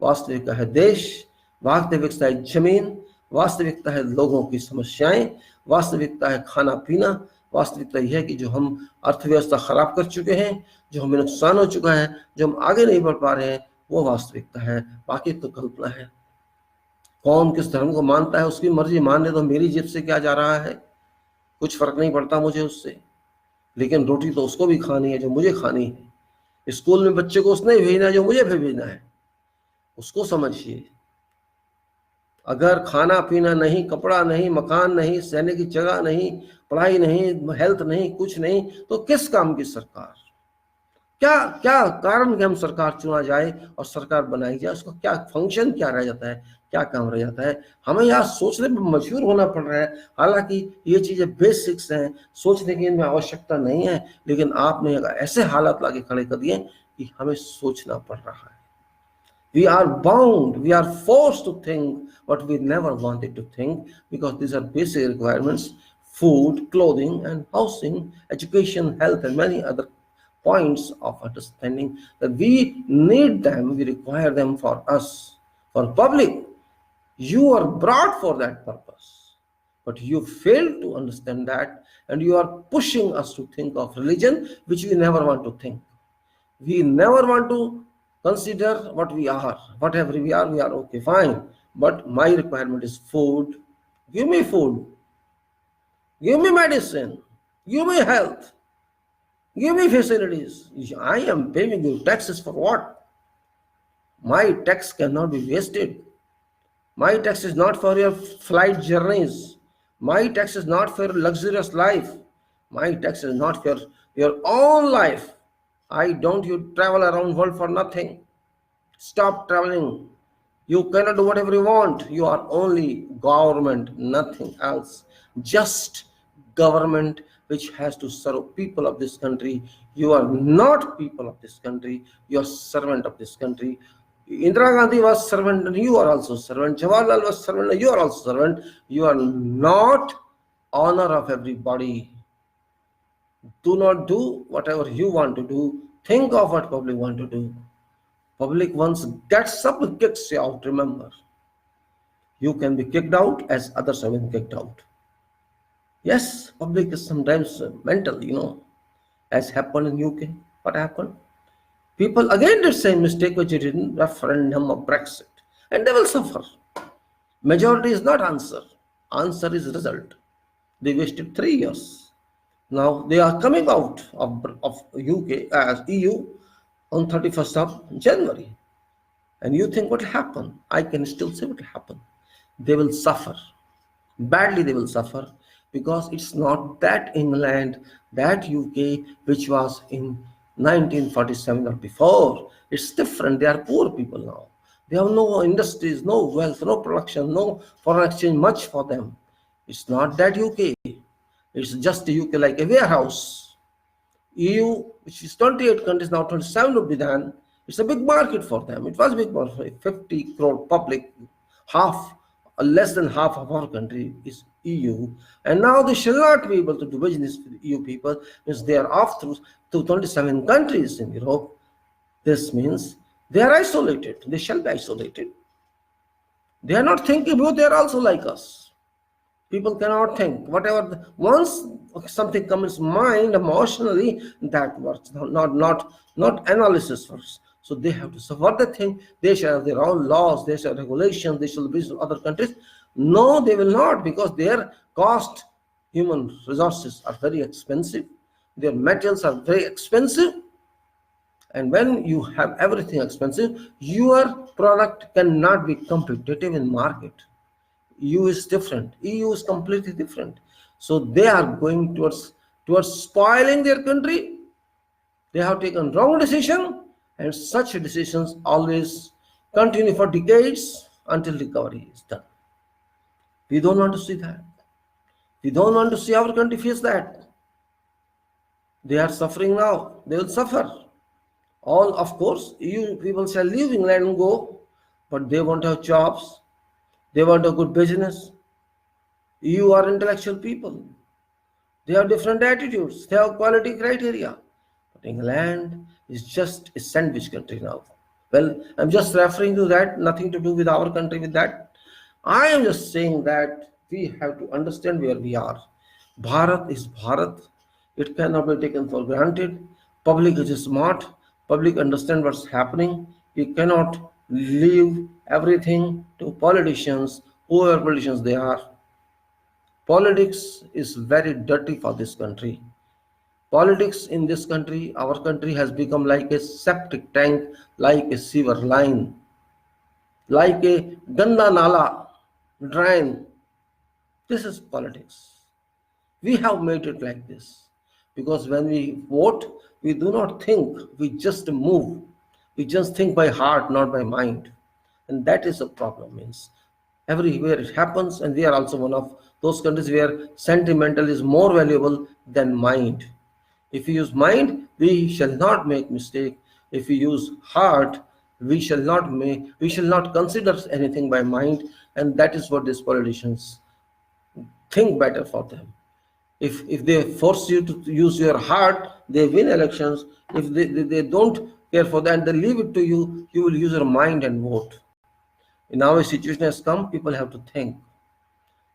Speaker 1: वास्तविकता है देश, वास्तविकता है जमीन, वास्तविकता है लोगों की समस्याएं, वास्तविकता है खाना पीना, वास्तविकता यह है कि जो हम अर्थव्यवस्था खराब कर चुके हैं, जो हमें नुकसान हो चुका है, जो हम आगे नहीं बढ़ पा रहे हैं, वो वास्तविकता है, बाकी तो कल्पना है। कौन किस धर्म को मानता है उसकी मर्जी, मानने तो मेरी जेब से क्या जा रहा है, कुछ फर्क नहीं पड़ता मुझे उससे, लेकिन रोटी तो उसको भी खानी है जो मुझे खानी है। स्कूल में बच्चे को उसने भेजना है जो मुझे भी भेजना है, उसको समझिए। अगर खाना पीना नहीं, कपड़ा नहीं, मकान नहीं, सहने की जगह नहीं, पढ़ाई नहीं, हेल्थ नहीं, कुछ नहीं, तो किस काम की सरकार? क्या क्या कारण कि हम सरकार चुना जाए और सरकार बनाई जाए, उसका क्या फंक्शन क्या रह जाता है, क्या काम रह जाता है? हमें यहाँ सोचने पर मजबूर होना पड़ रहा है। हालांकि ये चीजें बेसिक्स हैं, सोचने की इनमें आवश्यकता नहीं है, लेकिन आपने ऐसे हालात लाके खड़े कर दिए कि हमें सोचना पड़ रहा है। We are bound, we are forced to think what we never wanted to think, because these are basic requirements: food, clothing, and housing, education, health, and many other points of understanding that we need them, we require them for us, for public. You are brought for that purpose, but you fail to understand that, and you are pushing us to think of religion, which we never want to think. We never want to consider what we are. Whatever we are okay, fine. But my requirement is food. Give me food. Give me medicine. Give me health. Give me facilities. I am paying you taxes for what? My tax cannot be wasted. My tax is not for your flight journeys. My tax is not for luxurious life. My tax is not for your own life. I don't you travel around world for nothing. Stop traveling. You cannot do whatever you want. You are only government, nothing else. Just government which has to serve people of this country. You are not people of this country. You are servant of this country. Indira Gandhi was servant and you are also servant. Jawaharlal was servant and you are also servant. You are not honor of everybody. Do not do whatever you want to do. Think of what public want to do. Public once gets up and kicks you out, remember. You can be kicked out as others have been kicked out. Yes, public is sometimes mental, as happened in UK. What happened? People again did the same mistake which you did in referendum of Brexit, and they will suffer. Majority is not answer. Answer is result. They wasted 3 years. Now they are coming out of UK as EU on 31st of January. And you think what will happen? I can still say what will happen. They will suffer. Badly they will suffer, because it's not that England, that UK, which was in 1947 or before. It's different. They are poor people now. They have no industries, no wealth, no production, no foreign exchange, much for them. It's not that UK. It's just the UK like a warehouse. EU, which is 28 countries, now 27 would be done. It's a big market for them. It was a big market, 50 crore public, less than half of our country is EU. And now they shall not be able to do business with EU people, because they are off through to 27 countries in Europe. This means they are isolated. They shall be isolated. They are not thinking about they are also like us. People cannot think. Once something comes mind emotionally, that works. Not analysis works. So they have to. So what they think, they shall have their own laws, they shall have regulations, they shall be other countries. No, they will not, because their cost, human resources are very expensive. Their materials are very expensive, and when you have everything expensive, your product cannot be competitive in market. EU is different. EU is completely different. So they are going towards spoiling their country. They have taken wrong decision, and such decisions always continue for decades until recovery is done. We don't want to see that. We don't want to see our country face that. They are suffering now. They will suffer. All, of course, EU people shall leave England and go, but they won't have jobs. They want a good business. EU are intellectual people. They have different attitudes. They have quality criteria. But England is just a sandwich country now. Well, I'm just referring to that, nothing to do with our country with that. I am just saying that we have to understand where we are. Bharat is Bharat. It cannot be taken for granted. Public is smart. Public understand what's happening. We cannot leave everything to politicians, whoever politicians they are. Politics is very dirty for this country. Politics in this country, our country has become like a septic tank, like a sewer line, like a ganda nala drain. This is politics. We have made it like this because when we vote, we do not think, we just move. We just think by heart, not by mind. And that is a problem. Means everywhere it happens, and we are also one of those countries where sentimental is more valuable than mind. If we use mind, we shall not make mistake. If we use heart, we shall not consider anything by mind, and that is what these politicians think better for them. If they force you to use your heart, they win elections. If they don't care for that, they leave it to you, you will use your mind and vote. Now a situation has come, people have to think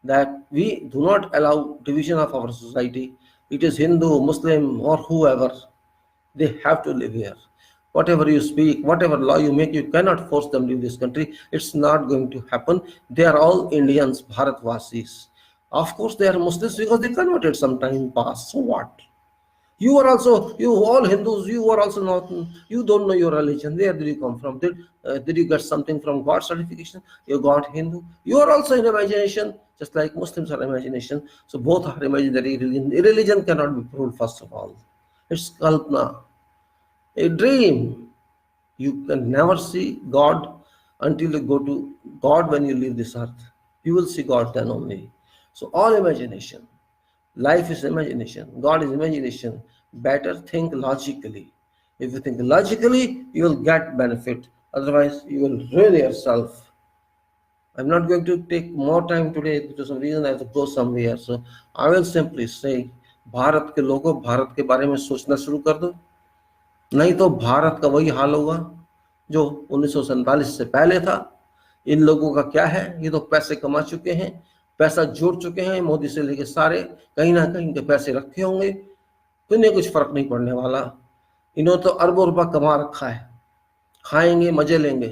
Speaker 1: that we do not allow division of our society. It is Hindu, Muslim, or whoever, they have to live here. Whatever you speak, whatever law you make, you cannot force them to leave this country. It's not going to happen. They are all Indians, Bharatvasis. Of course, they are Muslims because they converted some time past. So what? You are also, you all Hindus, you are also not, you don't know your religion. Where did you come from? Did you get something from God certification? You got Hindu. You are also in imagination, just like Muslims are imagination. So both are imaginary religion. Religion cannot be proved, first of all. It's kalpana, a dream. You can never see God until you go to God when you leave this earth. You will see God then only. So all imagination. Life is imagination. God is imagination. Better think logically. If you think logically, you will get benefit. Otherwise, you will ruin yourself. I'm not going to take more time today. Due to some reason, I have to go somewhere. So I will simply say, Bharat के लोगों, भारत के बारे में सोचना शुरू कर दो. नहीं तो भारत का वही हाल होगा जो 1947 से पहले था. इन लोगों का क्या है, ये तो पैसे कमा चुके हैं, पैसा जोड़ चुके हैं, मोदी से लेके सारे कहीं ना कहीं के पैसे रखे होंगे, तो इन्हें कुछ फर्क नहीं पड़ने वाला. इन्होंने तो अरबों रुपया कमा रखा है, खाएंगे, मजे लेंगे.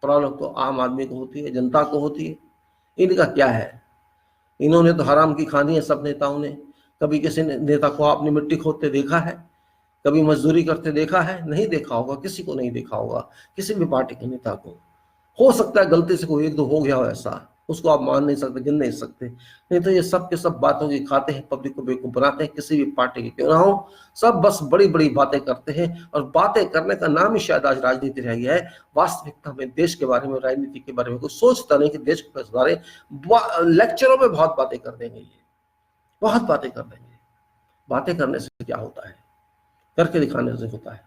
Speaker 1: प्रॉब्लम तो आम आदमी को होती है, जनता को होती है. इनका क्या है, इन्होंने तो हराम की खानी है सब नेताओं ने. कभी किसी नेता को आपने मिट्टी खोदते देखा है? कभी मजदूरी करते देखा है? नहीं देखा होगा, किसी को नहीं देखा होगा, किसी भी पार्टी के नेता को. हो सकता है गलती से कोई एक दो हो गया हो ऐसा, उसको आप मान नहीं सकते, गिन नहीं सकते. नहीं तो ये सब के सब बातों की खाते हैं, पब्लिक को बेवकूफ बनाते हैं, किसी भी पार्टी के क्यों ना हो. सब बस बड़ी बड़ी बातें करते हैं, और बातें करने का नाम ही शायद आज राजनीति रह गया है. वास्तविकता में देश के बारे में, राजनीति के बारे में कोई सोचता नहीं कि देश को सुधारे. लेक्चरों में बहुत बातें कर देंगे, ये बहुत बातें कर देंगे. बातें करने से क्या होता है, करके दिखाने से होता है.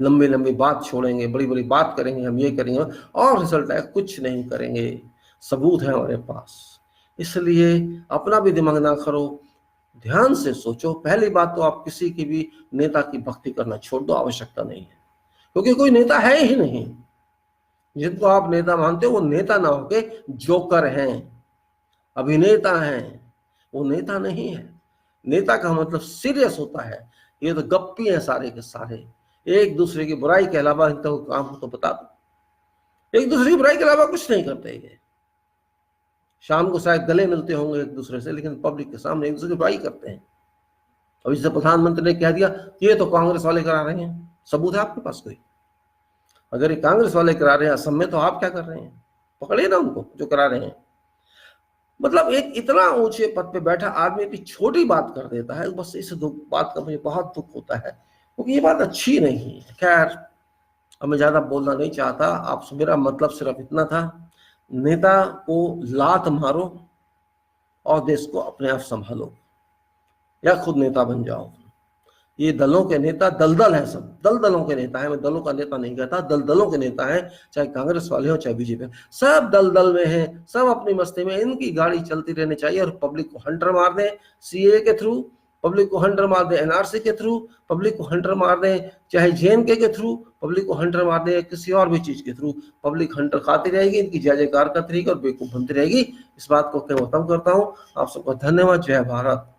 Speaker 1: लंबी लंबी बात छोड़ेंगे, बड़ी बड़ी बात करेंगे, हम ये करेंगे, और रिजल्ट है कुछ नहीं करेंगे. सबूत है हमारे पास. इसलिए अपना भी दिमाग ना खरो, ध्यान से सोचो. पहली बात तो आप किसी की भी नेता की भक्ति करना छोड़ दो, आवश्यकता नहीं है, क्योंकि कोई नेता है ही नहीं. जिनको आप नेता मानते हो वो नेता ना होके जोकर हैं, अभिनेता हैं. वो नेता नहीं है। नेता का मतलब सीरियस होता है। ये तो गप्पी हैं सारे के सारे, एक दूसरे की बुराई के अलावा इनका काम हो तो बता दो, एक दूसरे की बुराई के अलावा कुछ नहीं करते ये। शाम को शायद गले मिलते होंगे एक दूसरे से, लेकिन पब्लिक के सामने एक दूसरे की बुराई करते हैं। अब जैसे प्रधानमंत्री ने कह दिया ये तो कांग्रेस वाले करा रहे हैं, सबूत है आपके पास कोई? अगर ये कांग्रेस वाले करा रहे हैं असम में, तो आप क्या कर रहे हैं? पकड़े ना उनको जो करा रहे हैं। मतलब एक इतना ऊंचे पद पे बैठा आदमी की छोटी बात कर देता है, बस इस बात का मुझे बहुत दुख होता है, क्योंकि ये बात अच्छी नहीं है। खैर, अब मैं ज्यादा बोलना नहीं चाहता। आप मेरा मतलब सिर्फ इतना था, नेता को लात मारो और देश को अपने आप संभालो, या खुद नेता बन जाओ। ये दलों के नेता दलदल है, सब दलदलों के नेता है। मैं दलों का नेता नहीं कहता, दलदलों के नेता हैं, चाहे कांग्रेस वाले हो चाहे बीजेपी, सब दलदल में हैं, सब अपनी मस्ती में। इनकी गाड़ी चलती रहनी चाहिए और पब्लिक को हंटर मार दें सीए के थ्रू, पब्लिक को हंटर मार दें एनआरसी के थ्रू, पब्लिक को हंटर मार दें चाहे जेएनके के थ्रू, पब्लिक को हंटर मार दें किसी और भी चीज के थ्रू। पब्लिक हंटर खाती रहेगी, इनकी जय जयकार करती रहेगी और बेवकूफ बनती रहेगी। इस बात को मैं खत्म करता हूँ। आप सबका धन्यवाद। जय भारत।